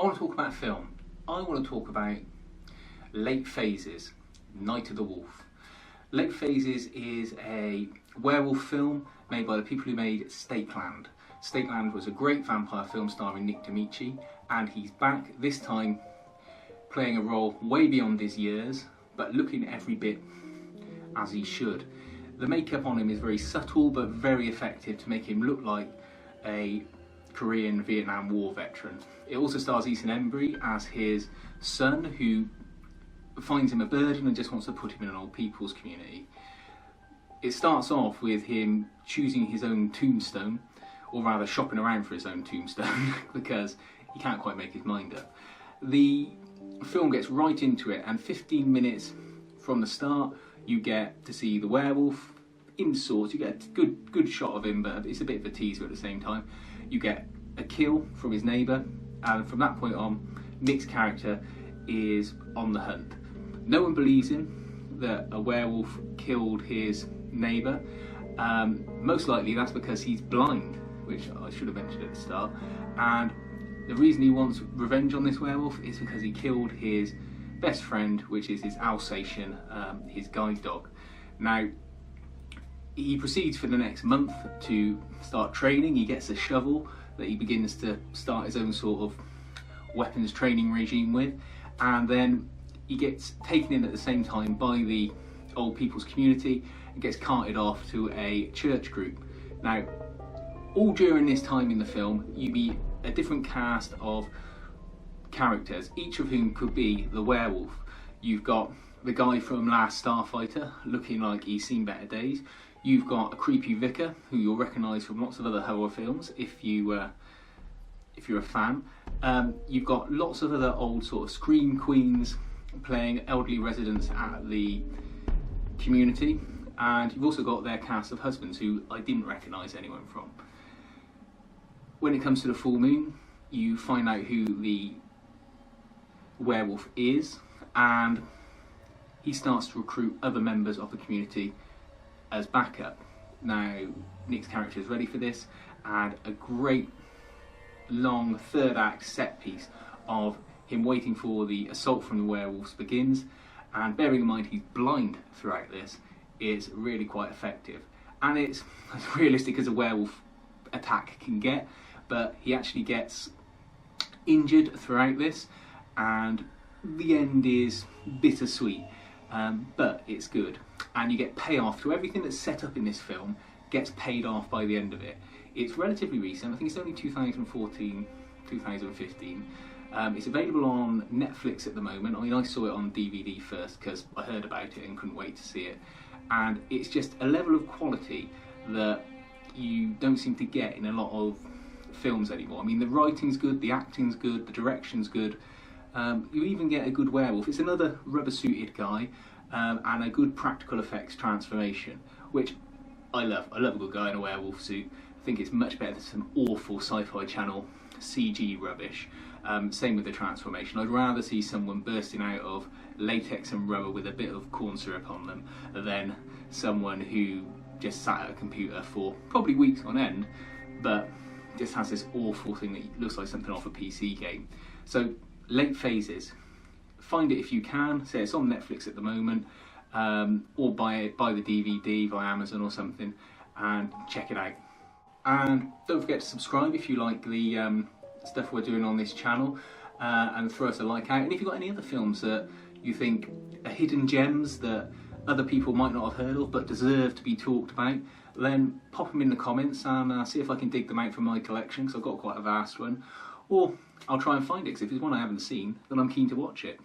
I want to talk about a film. I want to talk about Late Phases, Night of the Wolf. Late Phases is a werewolf film made by the people who made Stakeland. Stakeland was a great vampire film starring Nick D'Amici, and he's back this time playing a role way beyond his years, but looking every bit as he should. The makeup on him is very subtle but very effective to make him look like a Korean Vietnam War veteran. It also stars Ethan Embry as his son, who finds him a burden and just wants to put him in an old people's community. It starts off with him choosing his own tombstone, or rather shopping around for his own tombstone, because he can't quite make his mind up. The film gets right into it, and 15 minutes from the start you get to see the werewolf in sorts. You get a good shot of him, but it's a bit of a teaser at the same time. You get a kill from his neighbour, and from that point on, Nick's character is on the hunt. No one believes him that a werewolf killed his neighbour. Most likely that's because he's blind, which I should have mentioned at the start. And the reason he wants revenge on this werewolf is because he killed his best friend, which is his Alsatian, his guide dog. Now, he proceeds for the next month to start training. He gets a shovel that he begins to start his own sort of weapons training regime with, and then he gets taken in at the same time by the old people's community and gets carted off to a church group. Now, all during this time in the film, you meet a different cast of characters, each of whom could be the werewolf. You've got the guy from Last Starfighter, looking like he's seen better days. You've got a creepy vicar, who you'll recognise from lots of other horror films if you're a fan. You've got lots of other old sort of scream queens playing elderly residents at the community, and you've also got their cast of husbands, who I didn't recognise anyone from. When it comes to the full moon, you find out who the werewolf is, and he starts to recruit other members of the community as backup. Now, Nick's character is ready for this, and a great long third act set piece of him waiting for the assault from the werewolves begins, and bearing in mind he's blind throughout this, is really quite effective. And it's as realistic as a werewolf attack can get, but he actually gets injured throughout this, and the end is bittersweet, but it's good. And you get payoff to everything that's set up in this film, gets paid off by the end of it. It's relatively recent. I think it's only 2014, 2015. It's available on Netflix at the moment. I mean, I saw it on DVD first because I heard about it and couldn't wait to see it. And it's just a level of quality that you don't seem to get in a lot of films anymore. I mean, the writing's good, the acting's good, the direction's good. You even get a good werewolf. It's another rubber-suited guy, and a good practical effects transformation, which I love. I love a good guy in a werewolf suit. I think it's much better than some awful Sci-Fi Channel CG rubbish. Same with the transformation. I'd rather see someone bursting out of latex and rubber with a bit of corn syrup on them than someone who just sat at a computer for probably weeks on end, but just has this awful thing that looks like something off a PC game. So, Late Phases. Find it if you can. Say it's on Netflix at the moment, or buy the DVD via Amazon or something, and check it out. And don't forget to subscribe if you like the stuff we're doing on this channel, and throw us a like out. And if you've got any other films that you think are hidden gems that other people might not have heard of but deserve to be talked about, then pop them in the comments and see if I can dig them out from my collection, because I've got quite a vast one. Or I'll try and find it, because if it's one I haven't seen, then I'm keen to watch it.